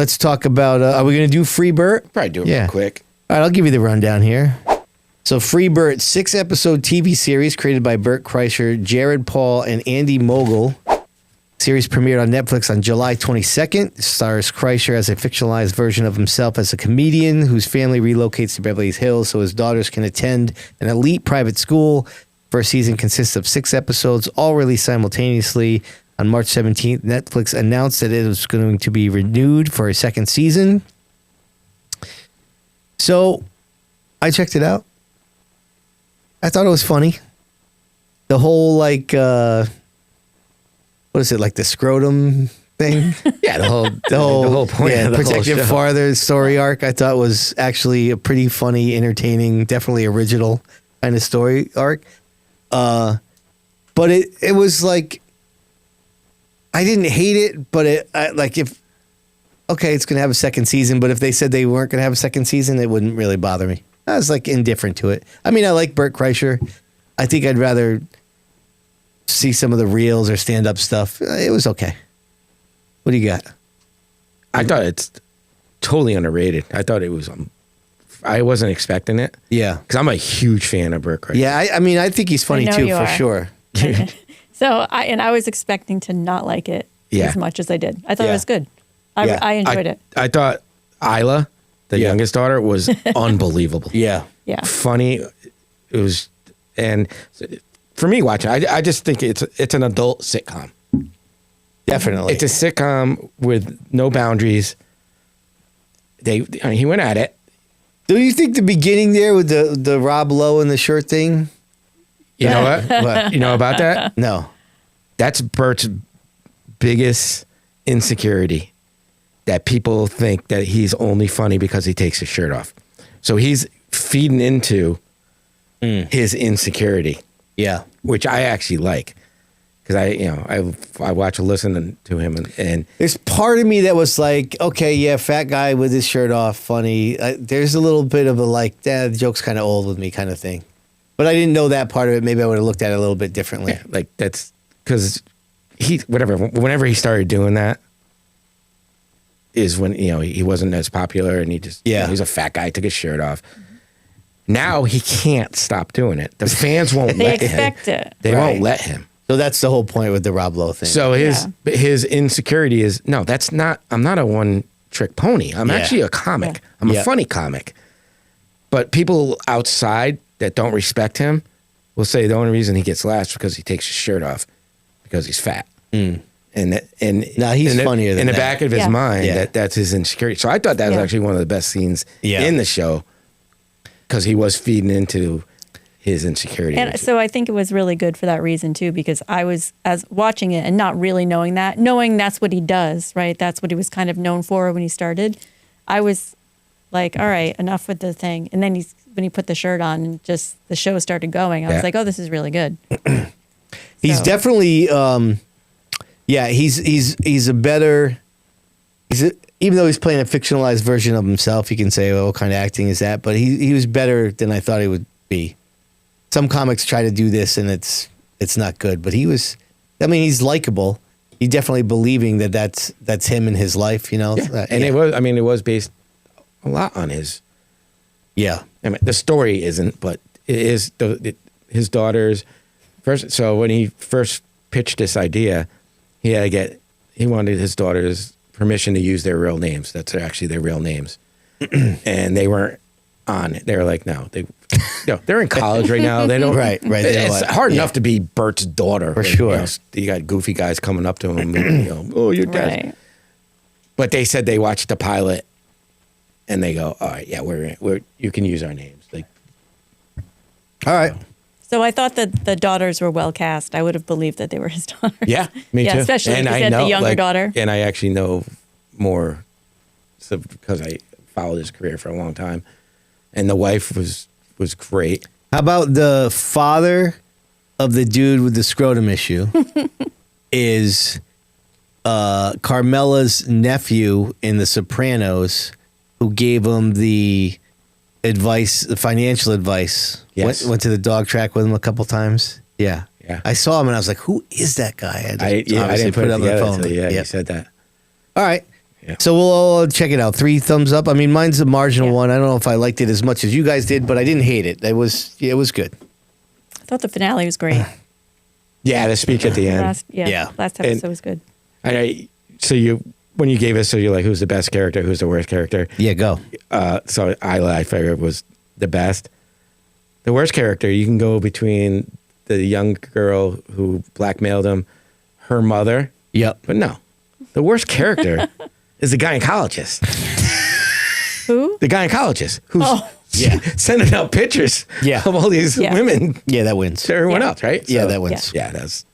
let's talk about, are we going to do Free Bert? Probably do it real quick. All right, I'll give you the rundown here. So Free Bert, 6-episode TV series created by Bert Kreischer, Jared Paul, and Andy Mogul. Series premiered on Netflix on July 22nd. It stars Kreischer as a fictionalized version of himself as a comedian whose family relocates to Beverly Hills so his daughters can attend an elite private school. First season consists of 6 episodes, all released simultaneously. On March 17th, Netflix announced that it was going to be renewed for a second season. So I checked it out. I thought it was funny. The whole, like, what is it, like the scrotum thing? Yeah, the whole point of the protective whole show. father story arc I thought was actually a pretty funny, entertaining, definitely original kind of story arc. But it was like, I didn't hate it, but it's going to have a second season, but if they said they weren't going to have a second season, it wouldn't really bother me. I was like indifferent to it. I mean, I like Bert Kreischer. I think I'd rather see some of the reels or stand-up stuff. It was okay. What do you got? I thought it's totally underrated. I thought it was, I wasn't expecting it. Yeah. Because I'm a huge fan of Bert Kreischer. Yeah, I mean, I think he's funny too, for sure. So I was expecting to not like it as much as I did. I thought it was good. I enjoyed it. I thought Isla, the youngest daughter, was unbelievable. Yeah. Yeah. Funny. It was, and for me watching, I just think it's an adult sitcom. Definitely. It's a sitcom with no boundaries. He went at it. Do you think the beginning there with the Rob Lowe and the shirt thing? You know what? What? You know about that? No. That's Bert's biggest insecurity. That people think that he's only funny because he takes his shirt off. So he's feeding into his insecurity. Yeah. Which I actually like. Because I watch and listen to him and there's part of me that was like, okay, yeah, fat guy with his shirt off, funny. There's a little bit of a like, the joke's kind of old with me kind of thing. But I didn't know that part of it. Maybe I would have looked at it a little bit differently. Yeah, like that's because whenever he started doing that is when, he wasn't as popular and he just, he's a fat guy, took his shirt off. Now he can't stop doing it. The fans won't let him. They expect it. They won't let him. So that's the whole point with the Rob Lowe thing. So his insecurity is, no, I'm not a one-trick pony. I'm actually a comic. Yeah. I'm a funny comic. But people outside that don't respect him will say the only reason he gets laughs is because he takes his shirt off because he's fat. And now he's funnier than in the back of his mind, that's his insecurity. So I thought that was actually one of the best scenes in the show because he was feeding into his insecurity. And so I think it was really good for that reason too, because I was watching it and not really knowing that's what he does, right? That's what he was kind of known for when he started. I was like, all right, enough with the thing. And then when he put the shirt on and just the show started going, I was like, oh, this is really good. He's definitely, he's a better, even though he's playing a fictionalized version of himself, you can say, well, what kind of acting is that? But he was better than I thought he would be. Some comics try to do this and it's not good, but he's likable. He's definitely believing that that's him in his life, Yeah. And it was based a lot on his. Yeah. I mean, the story isn't, but it is his daughter's first. So when he first pitched this idea, he wanted his daughter's permission to use their real names. That's actually their real names. And they weren't on it. They were like, no, they're in college right now. They don't. Right. It's hard enough to be Bert's daughter. For sure. You got goofy guys coming up to him. Oh, your dad. Right. But they said they watched the pilot and they go, all right, yeah, we're you can use our names. Like, all right. So I thought that the daughters were well cast. I would have believed that they were his daughters. Yeah, me too. Especially if you said the younger daughter. And I actually know more because I followed his career for a long time. And the wife was great. How about the father of the dude with the scrotum issue is Carmela's nephew in The Sopranos, who gave him the financial advice. Yes. Went to the dog track with him a couple times. Yeah. Yeah. I saw him and I was like, who is that guy? I didn't put it up on the phone. You said that. All right. Yeah. So we'll all check it out. 3 thumbs up. I mean, mine's a marginal Yeah. one. I don't know if I liked it as much as you guys did, but I didn't hate it. It was good. I thought the finale was great. Yeah, the speech at the end. Yeah. Last episode was good. So when you gave us, so you're like, who's the best character? Who's the worst character? Yeah, go. So I figured was the best. The worst character, you can go between the young girl who blackmailed him, her mother. Yep. But no, the worst character is the gynecologist. Who? The gynecologist who's Yeah. sending out pictures Yeah. of all these Yeah. women Yeah, that wins. to everyone Yeah. else, right? Yeah, So, that wins. Yeah, that's